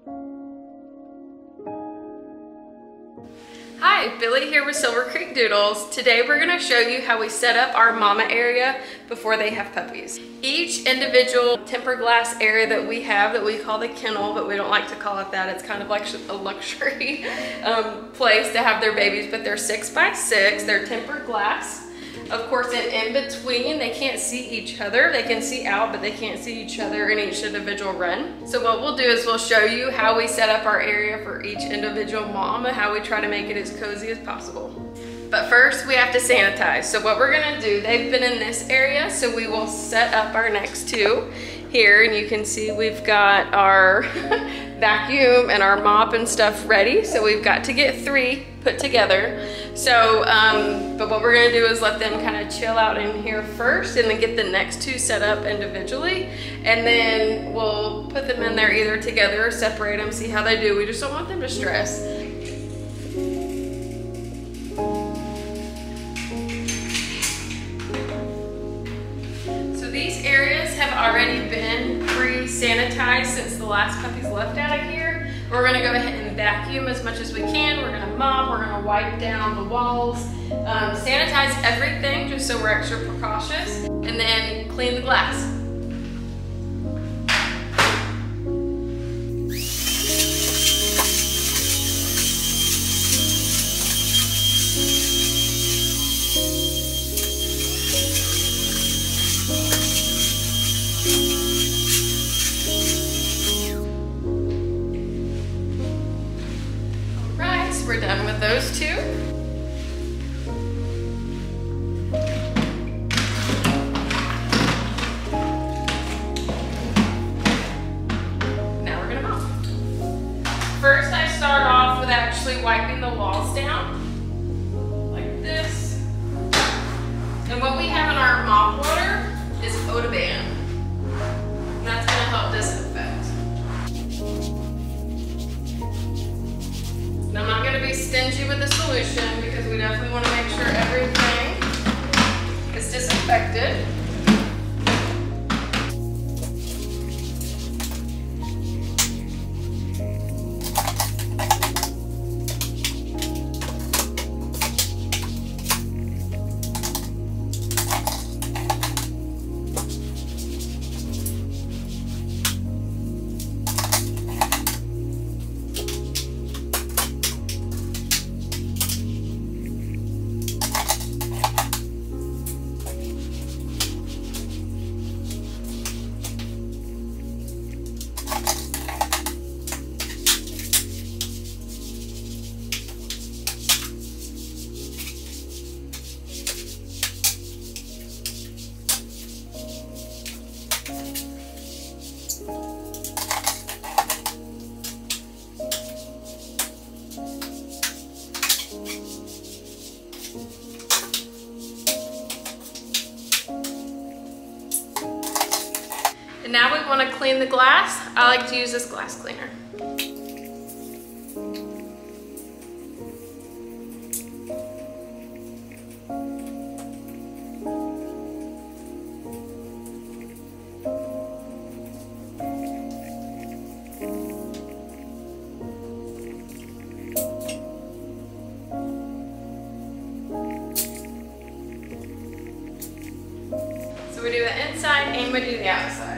Hi, Billy here with Silver Creek Doodles. Today we're going to show you how we set up our mama area before they have puppies. Each individual tempered glass area that we have that we call the kennel, but we don't like to call it that. It's kind of like a luxury place to have their babies, but they're 6 by 6. They're tempered glass. Of course, in between, they can't see each other. They can see out, but they can't see each other in each individual run. So what we'll do is we'll show you how we set up our area for each individual mom and how we try to make it as cozy as possible. But first, we have to sanitize. So what we're gonna do, they've been in this area, so we will set up our next two here, and you can see we've got our vacuum and our mop and stuff ready. So we've got to get 3 put together. So, but what we're gonna do is let them kind of chill out in here first and then get the next 2 set up individually. And then we'll put them in there either together or separate them, see how they do. We just don't want them to stress. So these areas have already been pre-sanitized since the last puppies left out of here. We're gonna go ahead and vacuum as much as we can. We're gonna mop, we're gonna wipe down the walls, sanitize everything just so we're extra precautious, and then clean the glass. We're done with those 2. Now we're gonna mop. First, I start off with actually wiping the walls down, like this. And what we have in our mop water is Olivia. And that's gonna help disinfect. And I'm not going to be stingy with the solution because we definitely want to make sure everything is disinfected. And now we want to clean the glass. I like to use this glass cleaner. So we do the inside and we do the outside.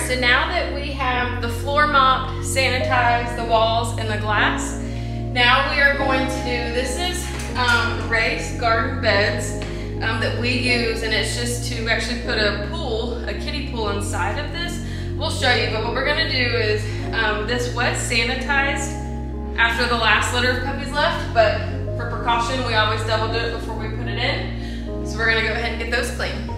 so now that we have the floor mopped, sanitized, the walls, and the glass, now we are going to do, this is raised garden beds that we use, and it's just to actually put a pool, a kiddie pool inside of this. We'll show you, but what we're gonna do is, this was sanitized after the last litter of puppies left, but for precaution, we always double do it before we put it in. So we're gonna go ahead and get those clean.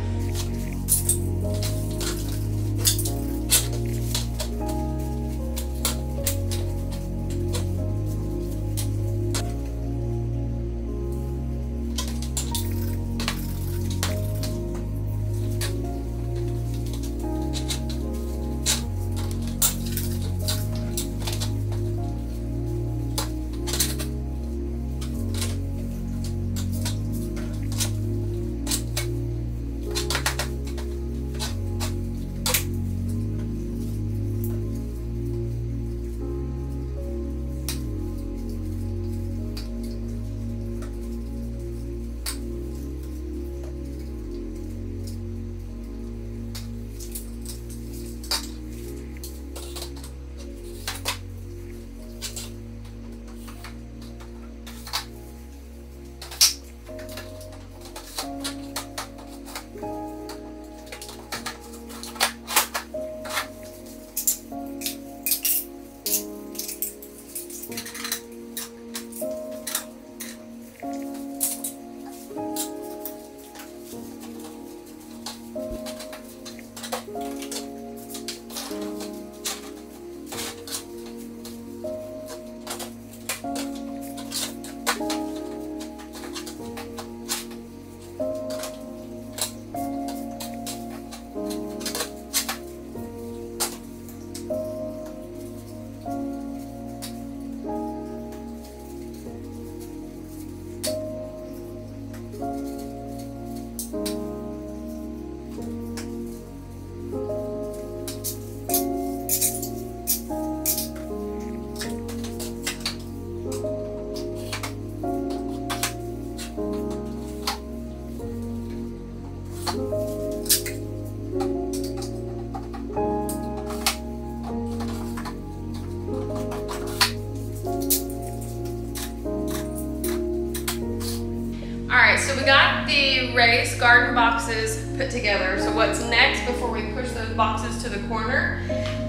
So we got the raised garden boxes put together. So what's next before we push those boxes to the corner?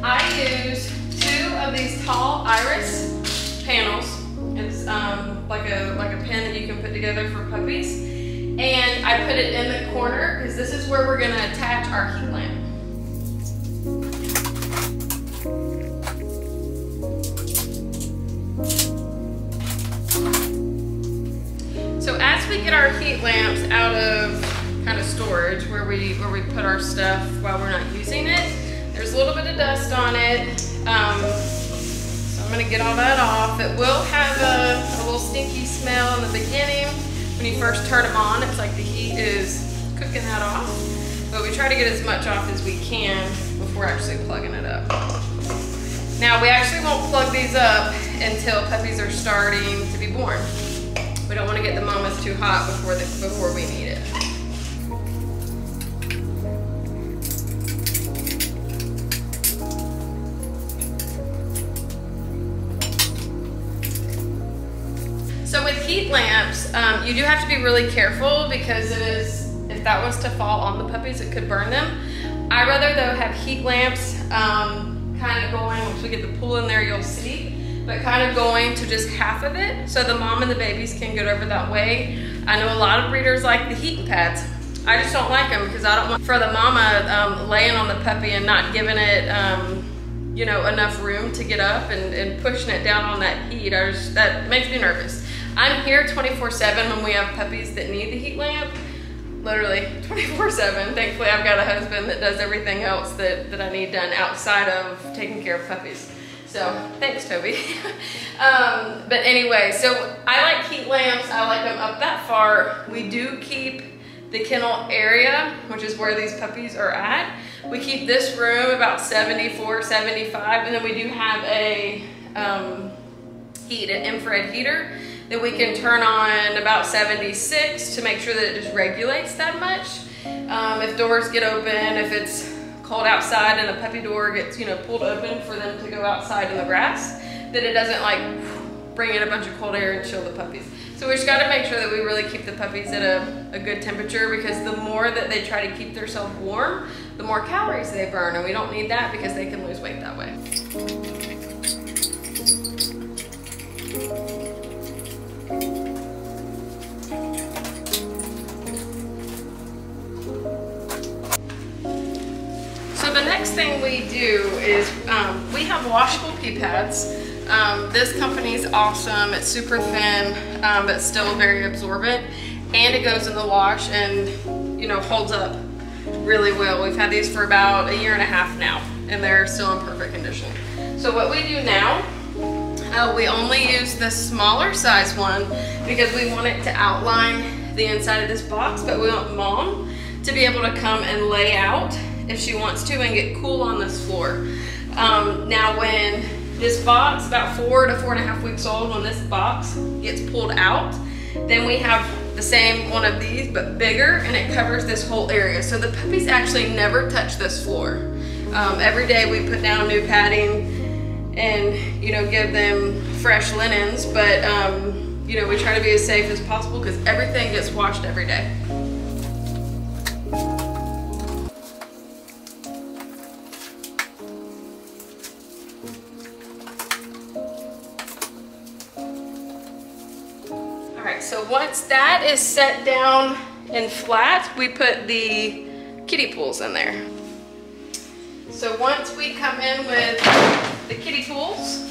I use 2 of these tall iris panels. It's like a pen that you can put together for puppies. And I put it in the corner because this is where we're gonna attach our heat lamp. So as we get our heat lamps out of kind of storage where we put our stuff while we're not using it, there's a little bit of dust on it. So I'm gonna get all that off. It will have a little stinky smell in the beginning. When you first turn them on, it's like the heat is cooking that off. But we try to get as much off as we can before actually plugging it up. Now we actually won't plug these up until puppies are starting to be born. We don't want to get the mamas too hot before we need it. So with heat lamps, you do have to be really careful because if that was to fall on the puppies, it could burn them. I rather though have heat lamps kind of going, once we get the pool in there you'll see, but kind of going to just half of it so the mom and the babies can get over that way. I know a lot of breeders like the heating pads. I just don't like them because I don't want for the mama laying on the puppy and not giving it you know, enough room to get up and pushing it down on that heat. That makes me nervous. I'm here 24/7 when we have puppies that need the heat lamp. Literally 24/7. Thankfully I've got a husband that does everything else that I need done outside of taking care of puppies. So thanks, Toby. But anyway, so I like heat lamps. I like them up that far. We do keep the kennel area, which is where these puppies are at. We keep this room about 74, 75, and then we do have a an infrared heater that we can turn on about 76 to make sure that it just regulates that much. If doors get open, if it's cold outside and the puppy door gets, you know, pulled open for them to go outside in the grass, that it doesn't like bring in a bunch of cold air and chill the puppies. So we just got to make sure that we really keep the puppies at a good temperature, because the more that they try to keep themselves warm, the more calories they burn, and we don't need that because they can lose weight that way. So the next thing we do is we have washable pee pads. This company's awesome. It's super thin, but still very absorbent, and it goes in the wash and, you know, holds up really well. We've had these for about 1.5 years now, and they're still in perfect condition. So what we do now, we only use the smaller size one because we want it to outline the inside of this box, but we want Mom to be able to come and lay out if she wants to and get cool on this floor. Now when this box, about 4 to 4.5 weeks old, when this box gets pulled out, then we have the same one of these but bigger, and it covers this whole area. So the puppies actually never touch this floor. Every day we put down new padding and, you know, give them fresh linens, but you know, we try to be as safe as possible because everything gets washed every day. Alright, so once that is set down and flat, we put the kiddie pools in there. So once we come in with the kiddie pools,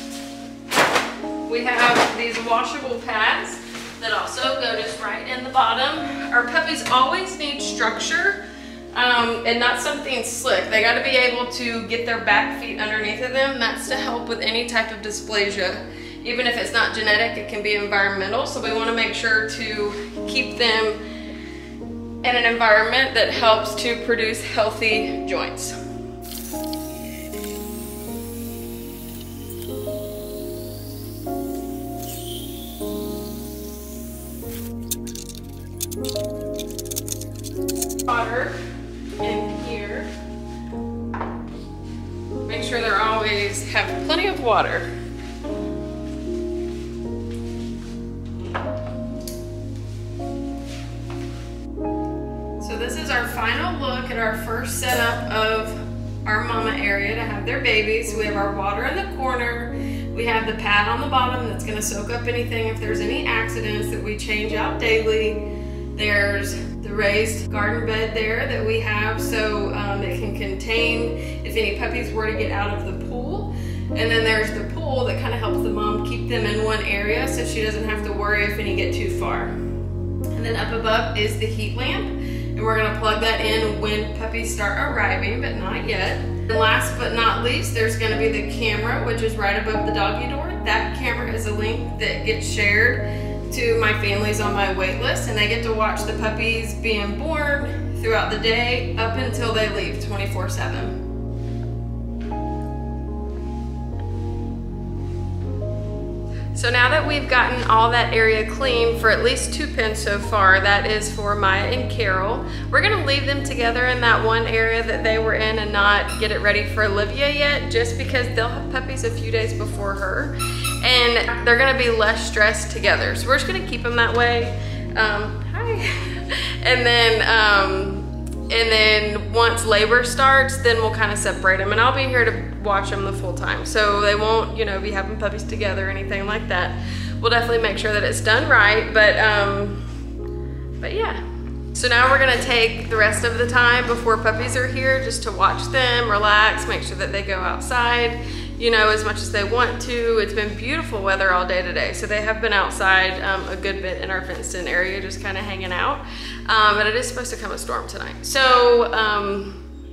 we have these washable pads that also go just right in the bottom. Our puppies always need structure and not something slick. They got to be able to get their back feet underneath of them. That's to help with any type of dysplasia. Even if it's not genetic, it can be environmental. So we want to make sure to keep them in an environment that helps to produce healthy joints. Water in here. Make sure they always have plenty of water. So this is our final look at our first setup of our mama area to have their babies. We have our water in the corner. We have the pad on the bottom that's going to soak up anything if there's any accidents that we change out daily. There's the raised garden bed there that we have so it can contain if any puppies were to get out of the pool. And then there's the pool that kind of helps the mom keep them in one area so she doesn't have to worry if any get too far. And then up above is the heat lamp, and we're going to plug that in when puppies start arriving, but not yet. And last but not least, there's going to be the camera, which is right above the doggy door. That camera is a link that gets shared to my families on my wait list, and they get to watch the puppies being born throughout the day up until they leave 24/7. So now that we've gotten all that area clean for at least 2 pens so far, that is for Maya and Carol, we're gonna leave them together in that one area that they were in and not get it ready for Olivia yet, just because they'll have puppies a few days before her, and they're gonna be less stressed together. So we're just gonna keep them that way. Hi. And then once labor starts, then we'll kind of separate them, and I'll be here to watch them the full time. So they won't, you know, be having puppies together or anything like that. We'll definitely make sure that it's done right, but yeah. So now we're gonna take the rest of the time before puppies are here just to watch them, relax, make sure that they go outside, you know, as much as they want to. It's been beautiful weather all day today, so they have been outside a good bit in our fenced in area, just kind of hanging out. But it is supposed to come a storm tonight. So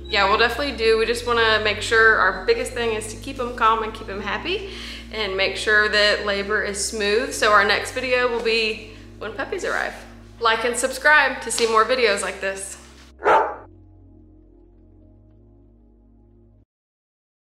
yeah, we'll definitely do. We just want to make sure our biggest thing is to keep them calm and keep them happy and make sure that labor is smooth. So our next video will be when puppies arrive. Like and subscribe to see more videos like this.